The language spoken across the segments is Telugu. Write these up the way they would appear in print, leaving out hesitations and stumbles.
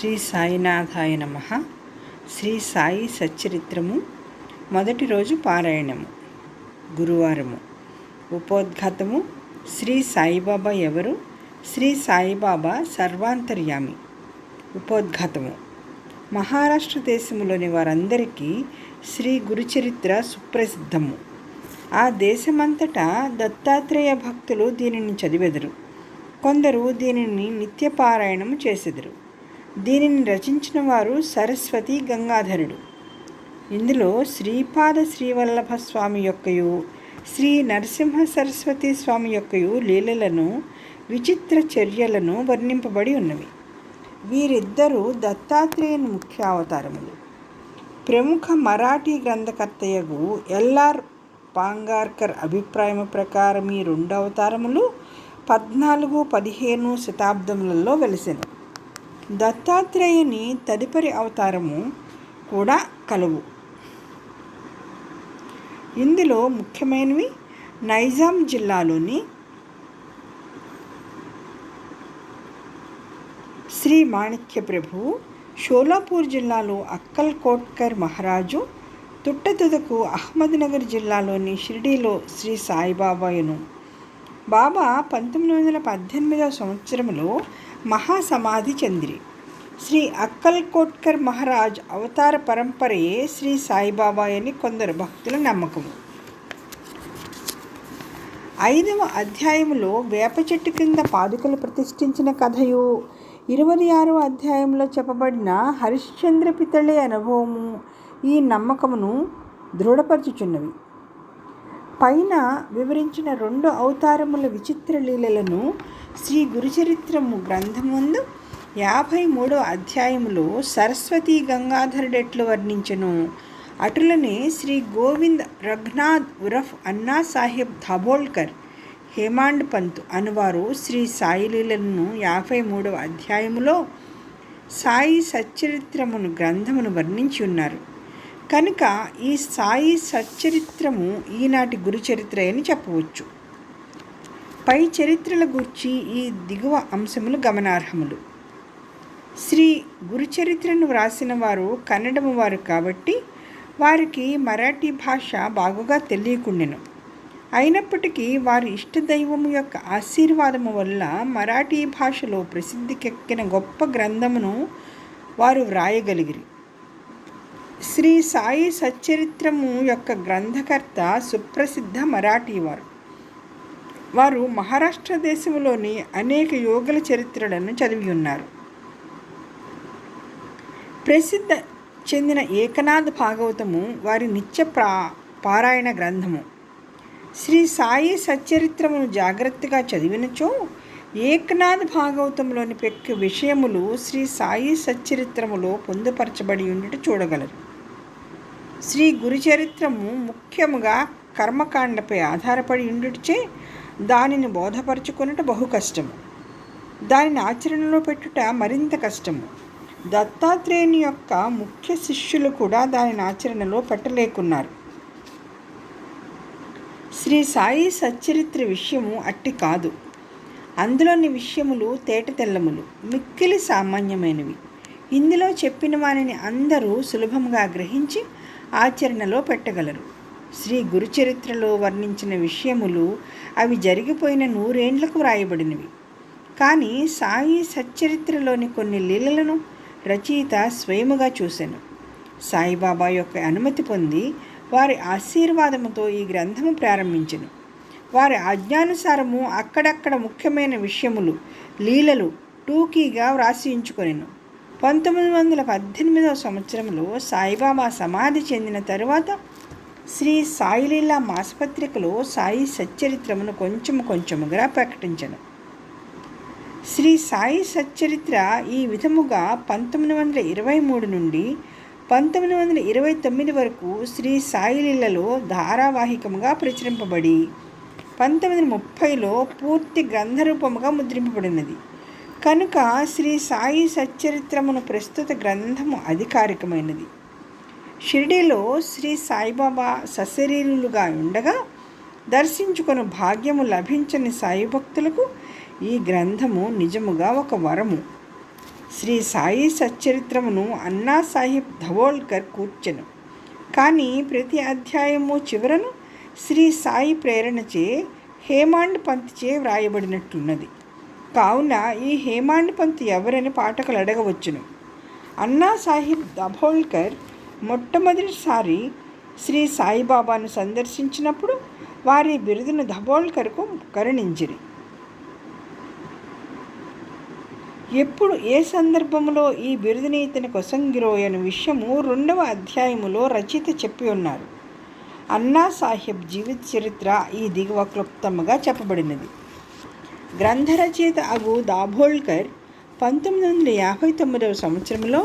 శ్రీ సాయినాథాయ నమః. శ్రీ సాయి సచ్చరిత్రము మొదటి రోజు పారాయణము. గురువారము. ఉపోద్ఘాతము. శ్రీ సాయిబాబా ఎవరు? శ్రీ సాయిబాబా సర్వాంతర్యామి. ఉపోద్ఘాతము. మహారాష్ట్ర దేశములోని వారందరికీ శ్రీ గురుచరిత్ర సుప్రసిద్ధము. ఆ దేశమంతటా దత్తాత్రేయ భక్తులు దీనిని చదివెదరు. కొందరు దీనిని నిత్యపారాయణము చేసెదరు. దీనిని రచించిన వారు సరస్వతి గంగాధరుడు. ఇందులో శ్రీపాద శ్రీవల్లభ స్వామి యొక్కయు శ్రీ నరసింహ సరస్వతి స్వామి యొక్కయు లీలలను విచిత్ర చర్యలను వర్ణింపబడి ఉన్నవి. వీరిద్దరూ దత్తాత్రేయుని ముఖ్య అవతారములు. ప్రముఖ మరాఠీ గ్రంథకర్తయగు ఎల్ఆర్ పాంగార్కర్ అభిప్రాయం ప్రకారం ఈ రెండు అవతారములు 14-15 శతాబ్దములలో వెలిసెను. దత్తాత్రేయుని తదుపరి అవతారము కూడా కలవు. ఇందులో ముఖ్యమైనవి నైజాం జిల్లాలోని శ్రీ మాణిక్య ప్రభువు, షోలాపూర్ జిల్లాలో అక్కల్ కోట్కర్ మహారాజు, తుట్టతుదకు అహ్మద్నగర్ జిల్లాలోని షిర్డీలో శ్రీ సాయిబాబాయును. బాబా 1918వ సంవత్సరంలో మహాసమాధి చెందిరి. శ్రీ అక్కల్ కోట్కర్ మహారాజ్ అవతార పరంపరయే శ్రీ సాయిబాబా అని కొందరు భక్తుల నమ్మకము. 5వ అధ్యాయములో వేప చెట్టు కింద పాదుకలు ప్రతిష్ఠించిన కథయు, 26వ అధ్యాయంలో చెప్పబడిన హరిశ్చంద్ర పితళే అనుభవము ఈ నమ్మకమును దృఢపరచుచున్నవి. పైన వివరించిన 2 అవతారముల విచిత్ర లీలలను శ్రీ గురుచరిత్రము గ్రంథముందు 53వ అధ్యాయములో సరస్వతి గంగాధరుడెట్లు వర్ణించెను, అటులనే శ్రీ గోవింద్ రఘునాథ్ ఉరఫ్ అన్నా సాహెబ్ దాబోల్కర్ హేమాండ్ పంత్ అనువారు శ్రీ సాయి లీలను 53వ అధ్యాయములో సాయి సచ్చరిత్రమును గ్రంథమును వర్ణించి ఉన్నారు. కనుక ఈ సాయి సచ్చరిత్రము ఈనాటి గురుచరిత్ర అని చెప్పవచ్చు. పై చరిత్రల గూర్చి ఈ దిగువ అంశములు గమనార్హములు. శ్రీ గురుచరిత్రను వ్రాసిన వారు కన్నడము వారు కాబట్టి వారికి మరాఠీ భాష బాగుగా తెలియకుండెను. అయినప్పటికీ వారి ఇష్టదైవము యొక్క ఆశీర్వాదము వల్ల మరాఠీ భాషలో ప్రసిద్ధికెక్కిన గొప్ప గ్రంథమును వారు వ్రాయగలిగిరి. శ్రీ సాయి సచ్చరిత్రము యొక్క గ్రంథకర్త సుప్రసిద్ధ మరాఠీ వారు మహారాష్ట్ర దేశంలోని అనేక యోగుల చరిత్రలను చదివి ఉన్నారు. ప్రసిద్ధ చెందిన ఏకనాథ్ భాగవతము వారి నిత్య పారాయణ గ్రంథము. శ్రీ సాయి సచ్చరిత్రమును జాగ్రత్తగా చదివినచో ఏకనాథ్ భాగవతంలోని పెక్కు విషయములు శ్రీ సాయి సచ్చరిత్రములో పొందుపరచబడి ఉండుట చూడగలరు. శ్రీ గురుచరిత్రము ముఖ్యముగా కర్మకాండపై ఆధారపడి ఉండుటచే దానిని బోధపరచుకొనుట బహు కష్టము. దానిని ఆచరణలో పెట్టుట మరింత కష్టము. దత్తాత్రేయుని యొక్క ముఖ్య శిష్యులు కూడా దానిని ఆచరణలో పెట్టలేకున్నారు. శ్రీ సాయి సచ్చరిత్ర విషయము అట్టి కాదు. అందులోని విషయములు తేటతెల్లములు, మిక్కిలి సామాన్యమైనవి. ఇందులో చెప్పిన వారిని అందరూ సులభంగా గ్రహించి ఆచరణలో పెట్టగలరు. శ్రీ గురుచరిత్రలో వర్ణించిన విషయములు అవి జరిగిపోయిన 100 ఏండ్లకు వ్రాయబడినవి. కానీ సాయి సచ్చరిత్రలోని కొన్ని లీలలను రచయిత స్వయముగా చూసెను. సాయిబాబా యొక్క అనుమతి పొంది వారి ఆశీర్వాదముతో ఈ గ్రంథము ప్రారంభించెను. వారి ఆజ్ఞానుసారము అక్కడక్కడ ముఖ్యమైన విషయములు, లీలలు టూకీగా వ్రాసించుకొనెను. 1918వ సంవత్సరంలో సాయిబాబా సమాధి చెందిన తరువాత శ్రీ సాయిలీలా మాసపత్రికలో సాయి సచ్చరిత్రమును కొంచెముగా ప్రకటించెను. శ్రీ సాయి సచ్చరిత్ర ఈ విధముగా 1923 నుండి 1929 వరకు శ్రీ సాయిలీలలో ధారావాహికముగా ప్రచురింపబడి 1930లో పూర్తి గ్రంథరూపముగా ముద్రింపబడినది. కనుక శ్రీ సాయి సచ్చరిత్రమును ప్రస్తుత గ్రంథము అధికారికమైనది. షిర్డీలో శ్రీ సాయిబాబా సశరీరులుగా ఉండగా దర్శించుకుని భాగ్యము లభించని సాయి భక్తులకు ఈ గ్రంథము నిజముగా ఒక వరము. శ్రీ సాయి సచ్చరిత్రమును అన్నాసాహెబ్ ధవోల్కర్ కూర్చెను. కానీ ప్రతి అధ్యాయము చివరను శ్రీ సాయి ప్రేరణచే హేమాండ్ పంత్చే వ్రాయబడినట్లున్నది. కావున ఈ హేమాండ్ పంత్ ఎవరని పాఠకులు అడగవచ్చును. అన్నాసాహెబ్ ధవోల్కర్ మొట్టమొదటిసారి శ్రీ సాయిబాబాను సందర్శించినప్పుడు వారి బిరుదును ధవోల్కర్కు కరుణించిరి. ఎప్పుడు ఏ సందర్భంలో ఈ బిరుదుని ఇతని కొసంగిరోయని విషయము 2వ అధ్యాయములో రచయిత చెప్పి ఉన్నారు. అన్నాసాహెబ్ జీవిత చరిత్ర ఈ దిగువ క్లుప్తముగా చెప్పబడినది. గ్రంథరచయిత అగు దాభోల్కర్ 1959వ సంవత్సరంలో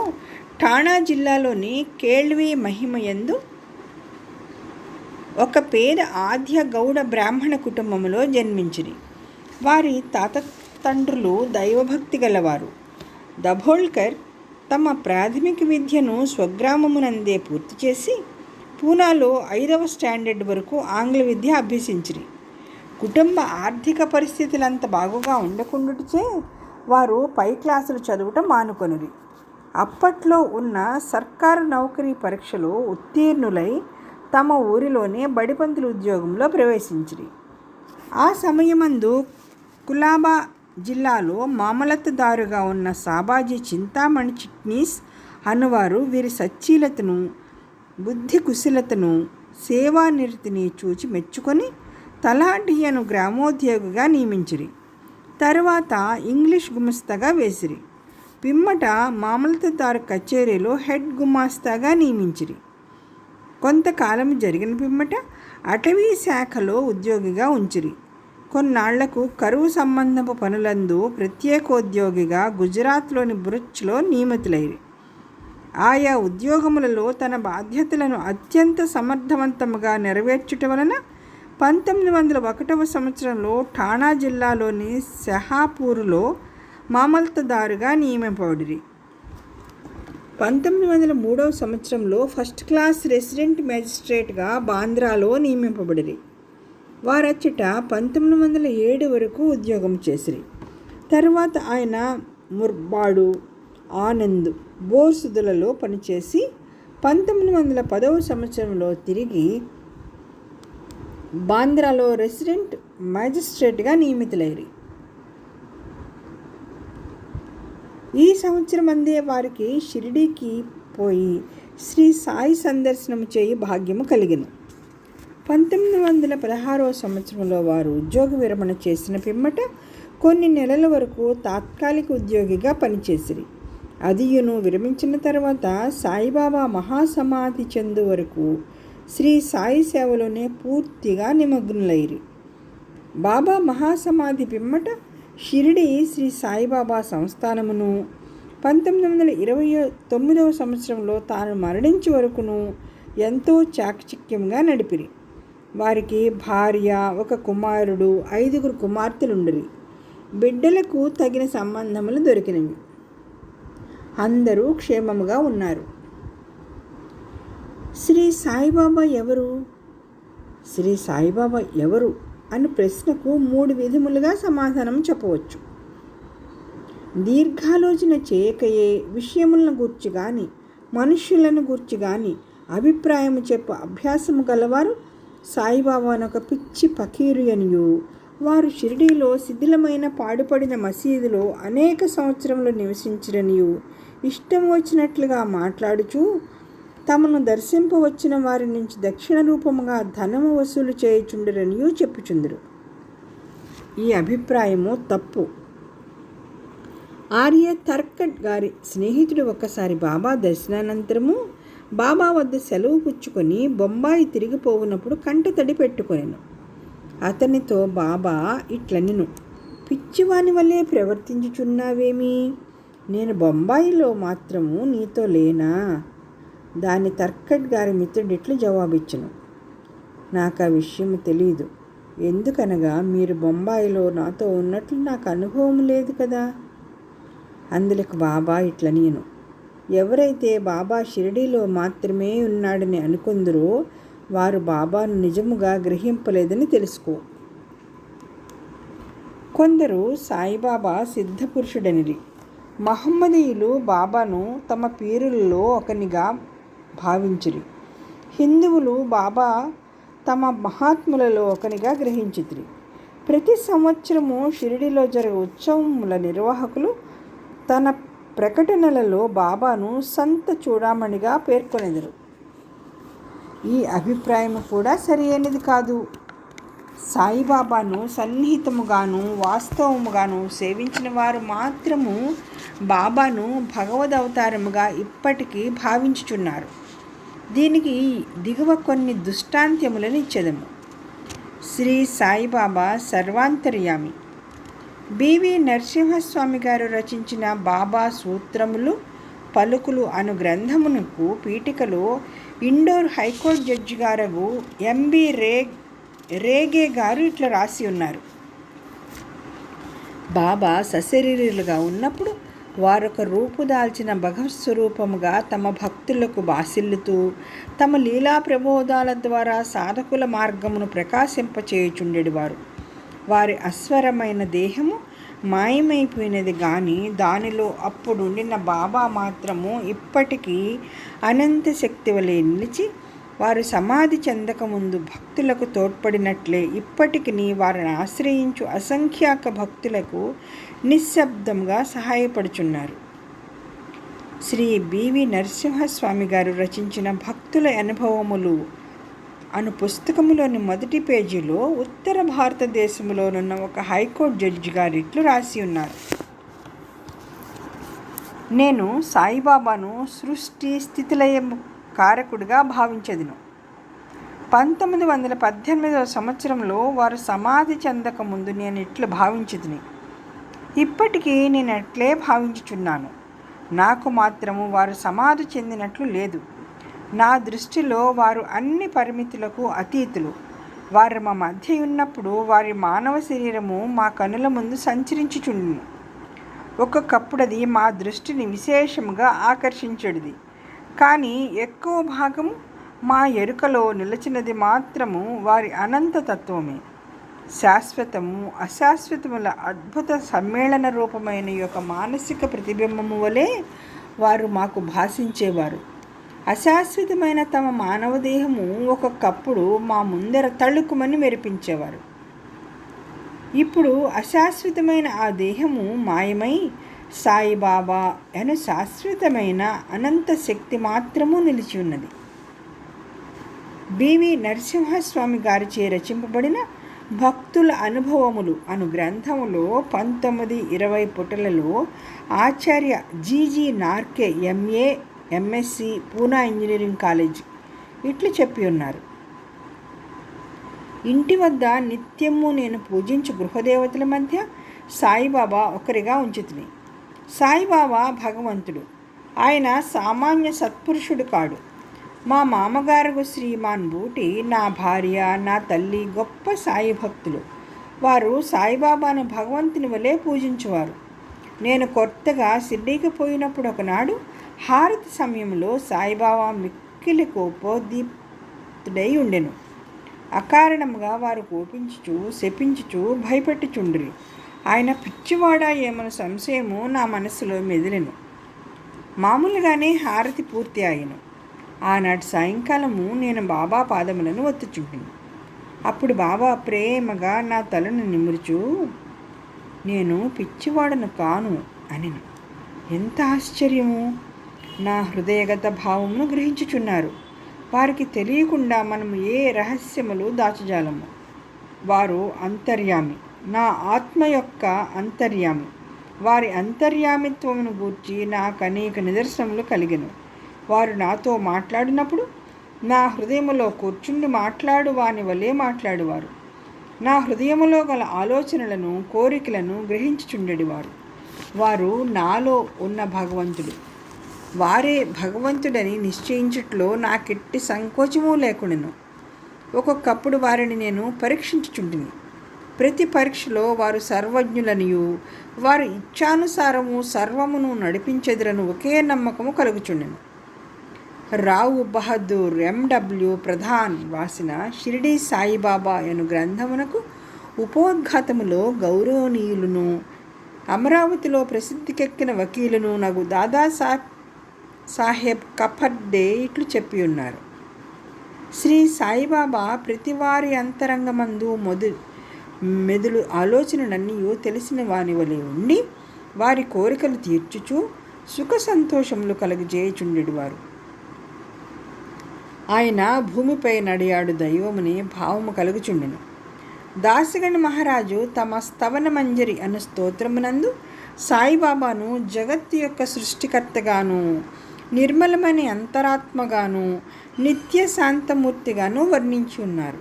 ఠాణా జిల్లాలోని కేళ్వి మహిమయందు ఒక పేద ఆద్య గౌడ బ్రాహ్మణ కుటుంబంలో జన్మించిరి. వారి తండ్రులు దైవభక్తి గలవారు. దభోల్కర్ తమ ప్రాథమిక విద్యను స్వగ్రామమునందే పూర్తి చేసి పూనాలో 5వ స్టాండర్డ్ వరకు ఆంగ్ల విద్య అభ్యసించిరి. కుటుంబ ఆర్థిక పరిస్థితులంత బాగుగా ఉండకుండాచే వారు పై క్లాసులు చదవటం మానుకొనిరి. అప్పట్లో ఉన్న సర్కారు నౌకరీ పరీక్షలో ఉత్తీర్ణులై తమ ఊరిలోనే బడిపంతుల ఉద్యోగంలో ప్రవేశించిరి. ఆ సమయమందు కులాబా జిల్లాలో మామలత్దారుగా ఉన్న సాబాజీ చింతామణి చిట్నీస్ అనువారు వీరి సచ్చీలతను, బుద్ధి కుశలతను, సేవానిరతిని చూచి మెచ్చుకొని తలాటియను గ్రామోద్యోగిగా నియమించిరి. తరువాత ఇంగ్లీష్ గుమస్తాగా వేసిరి. పిమ్మట మామలత్దారు కచేరీలో హెడ్ గుమాస్తాగా నియమించిరి. కొంతకాలం జరిగిన పిమ్మట అటవీ శాఖలో ఉద్యోగిగా ఉంచిరి. కొన్నాళ్లకు కరువు సంబంధపు పనులందు ప్రత్యేకోద్యోగిగా గుజరాత్లోని భుజ్లో నియమితులైరి. ఆయా ఉద్యోగములలో తన బాధ్యతలను అత్యంత సమర్థవంతముగా నెరవేర్చుట వలన 1901వ సంవత్సరంలో ఠాణా జిల్లాలోని షహాపూర్లో మామలత్దారుగా నియమింపబడిరి. 1903వ సంవత్సరంలో ఫస్ట్ క్లాస్ రెసిడెంట్ మేజిస్ట్రేట్గా బాంద్రాలో నియమింపబడిరి. వారచ్చట 1907 వరకు ఉద్యోగం చేసిరి. తరువాత ఆయన ముర్బాడు, ఆనంద్, బోర్సుదులలో పనిచేసి 1910వ సంవత్సరంలో తిరిగి బాంద్రాలో రెసిడెంట్ మ్యాజిస్ట్రేట్గా నియమితులైరి. ఈ సంవత్సరం అందే వారికి షిరిడీకి పోయి శ్రీ సాయి సందర్శనం చేయి భాగ్యము కలిగెను. 1916వ సంవత్సరంలో వారు ఉద్యోగ విరమణ చేసిన పిమ్మట కొన్ని నెలల వరకు తాత్కాలిక ఉద్యోగిగా పనిచేసిరి. అదియును విరమించిన తర్వాత సాయిబాబా మహాసమాధి చెందు వరకు శ్రీ సాయి సేవలోనే పూర్తిగా నిమగ్నులైరి. బాబా మహాసమాధి పిమ్మట షిరిడి శ్రీ సాయిబాబా సంస్థానమును 1929వ సంవత్సరంలో తాను మరణించే వరకును ఎంతో చాకచక్యంగా నడిపిరి. వారికి భార్య, ఒక కుమారుడు, 5 కుమార్తెలుండిరి. బిడ్డలకు తగిన సంబంధములు దొరికినవి. అందరూ క్షేమముగా ఉన్నారు. శ్రీ సాయిబాబా ఎవరు? శ్రీ సాయిబాబా ఎవరు అని ప్రశ్నకు 3 విధములుగా సమాధానం చెప్పవచ్చు. దీర్ఘాలోచన చేయకయే విషయములను గూర్చి కానీ మనుష్యులను గూర్చి కానీ అభిప్రాయము చెప్పు అభ్యాసము గలవారు సాయిబాబానొక పిచ్చి పకీరు అనియు, వారు షిరిడీలో శిథిలమైన పాడుపడిన మసీదులో అనేక సంవత్సరములు నివసించిరనియు, ఇష్టం వచ్చినట్లుగా మాట్లాడుచూ తమను దర్శింపవచ్చిన వారి నుంచి దక్షిణ రూపముగా ధనము వసూలు చేయుచుండరనియూ చెప్పుచుందరు. ఈ అభిప్రాయము తప్పు. ఆర్య తర్కట్ గారి స్నేహితుడు ఒకసారి బాబా దర్శనానంతరము బాబా వద్ద సెలవు పుచ్చుకొని బొంబాయి తిరిగిపోవునప్పుడు కంటతడి పెట్టుకొనెను. అతనితో బాబా ఇట్లనెను, పిచ్చివాని వల్లే ప్రవర్తించుచున్నావేమి? నేను బొంబాయిలో మాత్రము నీతో లేనా? దాని తర్కట్ గారి మిత్రుడిట్లు జవాబిచ్చును, నాకు ఆ విషయం తెలీదు. ఎందుకనగా మీరు బొంబాయిలో నాతో ఉన్నట్లు నాకు అనుభవం లేదు కదా. అందులకు బాబా ఇట్లనియను, ఎవరైతే బాబా షిరిడీలో మాత్రమే ఉన్నాడని అనుకుందరో వారు బాబాను నిజముగా గ్రహింపలేదని తెలుసుకో. కొందరు సాయిబాబా సిద్ధపురుషుడనిరి, మహమ్మదీయులు బాబాను తమ పీరులలో ఒకనిగా భావించిరి. హిందువులు బాబా తమ మహాత్ములలో ఒకనిగా గ్రహించిరి. ప్రతి సంవత్సరము షిరిడిలో జరిగే ఉత్సవముల నిర్వాహకులు తన ప్రకటనలలో బాబాను సంత చూడమణిగా పేర్కొనెదరు. ఈ అభిప్రాయం కూడా సరైనది కాదు. సాయిబాబాను సన్నిహితముగాను వాస్తవముగాను సేవించిన వారు మాత్రము బాబాను భగవదవతారముగా ఇప్పటికీ భావించుచున్నారు. దీనికి దిగువ కొన్ని దృష్టాంతములను ఇచ్చెదము. శ్రీ సాయిబాబా సర్వాంతర్యామి. బివి నరసింహస్వామి గారు రచించిన బాబా సూత్రములు పలుకులు అను గ్రంథమునకు పీఠికలో ఇండోర్ హైకోర్టు జడ్జి గారు ఎంబి రేగే గారు ఇట్లా రాసి ఉన్నారు. బాబా సశరీరులుగా ఉన్నప్పుడు వారొక రూపుదాల్చిన భగవత్స్వరూపముగా తమ భక్తులకు బాసిల్లుతూ తమ లీలా ప్రబోధాల ద్వారా సాధకుల మార్గమును ప్రకాశింపచేయుచుండెడివారు. వారి అస్వరమైన దేహము మాయమైపోయినది కానీ దానిలో అప్పుడుండిన బాబా మాత్రము ఇప్పటికీ అనంత శక్తి వలె నిలిచి వారు సమాధి చెందకముందు భక్తులకు తోడ్పడినట్లే ఇప్పటికి వారిని ఆశ్రయించు అసంఖ్యాక భక్తులకు నిశ్శబ్దంగా సహాయపడుచున్నారు. శ్రీ బివి నరసింహస్వామి గారు రచించిన భక్తుల అనుభవములు అను పుస్తకములోని మొదటి పేజీలో ఉత్తర భారతదేశంలోనున్న ఒక హైకోర్టు జడ్జి గారు ఇట్లు రాసి ఉన్నారు. నేను సాయిబాబాను సృష్టి స్థితిలయ కారకుడిగా భావించదును. 1918 సంవత్సరంలో వారు సమాధి చెందక ముందు నేను ఇట్లు భావించదుని. ఇప్పటికీ నేను అట్లే భావించుచున్నాను. నాకు మాత్రము వారు సమాధి చెందినట్లు లేదు. నా దృష్టిలో వారు అన్ని పరిమితులకు అతీతులు. వారు మా మధ్య ఉన్నప్పుడు వారి మానవ శరీరము మా కనుల ముందు సంచరించుచుండును. ఒక్కొక్కప్పుడు అది మా దృష్టిని విశేషముగా ఆకర్షించేది. కానీ ఎక్కువ భాగం మా ఎరుకలో నిలిచినది మాత్రము వారి అనంత తత్వమే. శాశ్వతము అశాశ్వతముల అద్భుత సమ్మేళన రూపమైన యొక్క మానసిక ప్రతిబింబము వలె వారు మాకు భాషించేవారు. అశాశ్వతమైన తమ మానవ దేహము ఒక్కొక్కప్పుడు మా ముందర తళుకుమని మెరిపించేవారు. ఇప్పుడు అశాశ్వతమైన ఆ దేహము మాయమై సాయిబాబా అను శాశ్వతమైన అనంత శక్తి మాత్రము నిలిచి ఉన్నది. బివి నరసింహస్వామి గారిచే రచింపబడిన భక్తుల అనుభవములు అను గ్రంథములో 19-20 పుటలలో Acharya GG Narke MA MSc Poona engineering college ఇట్లు చెప్పి ఉన్నారు. ఇంటి వద్ద నిత్యము నేను పూజించు గృహదేవతల మధ్య సాయిబాబా ఒకరిగా ఉంచుతుంది. సాయిబాబా భగవంతుడు. ఆయన సామాన్య సత్పురుషుడు కాడు. మా మామగారు శ్రీమాన్ బూటి, నా భార్య, నా తల్లి గొప్ప సాయి భక్తులు. వారు సాయిబాబాను భగవంతుని వలె పూజించేవారు. నేను కొత్తగా షిర్డీకి పోయినప్పుడు ఒకనాడు హారతి సమయంలో సాయిబాబా మిక్కిలి కోపోద్దీప్తుడై ఉండెను. అకారణముగా వారు కోపించుచు శపించుచు భయపెట్టుచుండ్రి. ఆయన పిచ్చివాడా ఏమన్న సంశయము నా మనసులో మెదిలెను. మామూలుగానే హారతి పూర్తి అయ్యను. ఆనాటి సాయంకాలము నేను బాబా పాదములను ఒత్తుచుంటిని. అప్పుడు బాబా ప్రేమగా నా తలను నిమురుచు, నేను పిచ్చివాడను కాను అనెను. ఎంత ఆశ్చర్యము! నా హృదయగత భావమును గ్రహించుచున్నారు. వారికి తెలియకుండా మనము ఏ రహస్యములు దాచజాలము. వారు అంతర్యామి, నా ఆత్మ యొక్క అంతర్యామి. వారి అంతర్యామిత్వమును గూర్చి నాకు అనేక నిదర్శనములు కలిగెను. వారు నాతో మాట్లాడినప్పుడు నా హృదయములో కూర్చుండి మాట్లాడు వాని వలె మాట్లాడువారు. నా హృదయములో గల ఆలోచనలను కోరికలను గ్రహించుచుండెడివారు. వారు నాలో ఉన్న భగవంతుడు. వారే భగవంతుడని నిశ్చయించుట్లో నాకెట్టి సంకోచము లేకుండాను. ఒక్కొక్కప్పుడు వారిని నేను పరీక్షించుచుంటిని. ప్రతి పరీక్షలో వారు సర్వజ్ఞులనియు వారు ఇచ్ఛానుసారము సర్వమును నడిపించెదరను ఒకే నమ్మకము కలుగుచుండెను. రావు బహదూర్ ఎండబ్ల్యూ ప్రధాన్ రాసిన షిరిడీ సాయిబాబా అను గ్రంథమునకు ఉపోద్ఘాతములో గౌరవనీయులను అమరావతిలో ప్రసిద్ధికెక్కిన వకీలును నగు సాహెబ్ కపర్డే ఇట్లు చెప్పి ఉన్నారు. శ్రీ సాయిబాబా ప్రతివారి అంతరంగమందు మెదులు ఆలోచనలన్నీ తెలిసిన వాని వలె ఉండి వారి కోరికలు తీర్చుచూ సుఖ సంతోషములు కలుగజేయుచుండెడివారు. ఆయన భూమిపై నడియాడు దైవముని భావము కలుగుచుండెను. దాసగణి మహారాజు తమ స్తవన మంజరి అను స్తోత్రమునందు సాయిబాబాను జగత్తు యొక్క సృష్టికర్తగాను, నిర్మలమని అంతరాత్మగాను, నిత్య శాంతమూర్తిగాను వర్ణించి ఉన్నారు.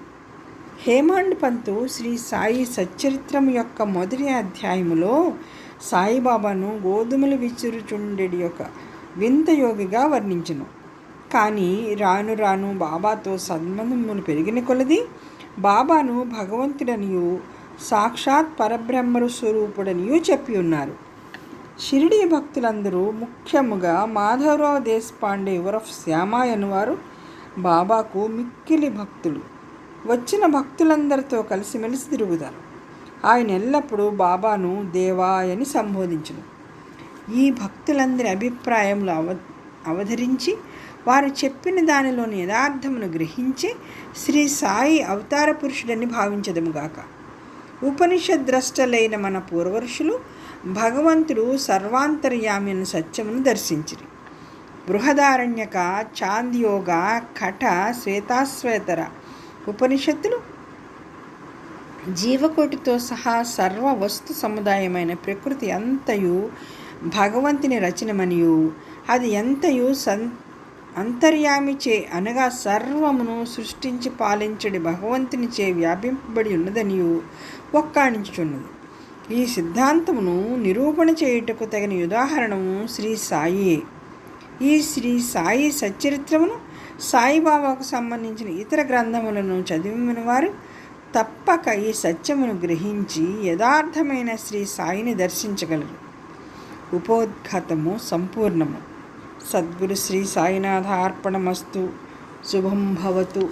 హేమాండ్ పంతు శ్రీ సాయి సచ్చరిత్రము యొక్క మొదటి అధ్యాయములో సాయిబాబాను గోధుమలు విచురుచుండెడి యొక్క వింత యోగిగా వర్ణించును. కానీ రాను రాను బాబాతో సన్బంధములు పెరిగిన కొలది బాబాను భగవంతుడనియు సాక్షాత్ పరబ్రహ్మ స్వరూపుడనియు చెప్పి ఉన్నారు. షిరిడీ భక్తులందరూ, ముఖ్యముగా మాధవరావు దేశపాండే ఉరఫ్ శ్యామాయన్ వారు బాబాకు మిక్కిలి భక్తులు. వచ్చిన భక్తులందరితో కలిసిమెలిసి తిరుగుతారు. ఆయన ఎల్లప్పుడూ బాబాను దేవా అని సంబోధించును. ఈ భక్తులందరి అభిప్రాయములు అవతరించి వారు చెప్పిన దానిలోని యథార్థమును గ్రహించి శ్రీ సాయి అవతార పురుషుడని భావించదముగాక. ఉపనిషద్ద్రష్టలైన మన పూర్వరుషులు భగవంతుడు సర్వాంతర్యామి అను సత్యమును దర్శించిరి. బృహదారణ్యక, చాంద్యోగ, కఠ, శ్వేతాశ్వేతర ఉపనిషత్తులు జీవకోటితో సహా సర్వ వస్తు సముదాయమైన ప్రకృతి అంతయు భగవంతుని రచనమనియు, అది ఎంతయు అంతర్యామిచే అనగా సర్వమును సృష్టించి పాలించడి భగవంతునిచే వ్యాపింపబడి ఉన్నదనియు ఒక్కాణించుచున్నది. ఈ సిద్ధాంతమును నిరూపణ చేయుటకు తగిన ఉదాహరణము శ్రీ సాయియే. ఈ శ్రీ సాయి సచ్చరిత్రమును, సాయిబాబాకు సంబంధించిన ఇతర గ్రంథములను చదివిన వారు తప్పక ఈ సత్యమును గ్రహించి యథార్థమైన శ్రీ సాయిని దర్శించగలరు. ఉపోద్ఘాతము సంపూర్ణము. సద్గురు శ్రీ సాయినాథార్పణమస్తు. శుభం భవతు.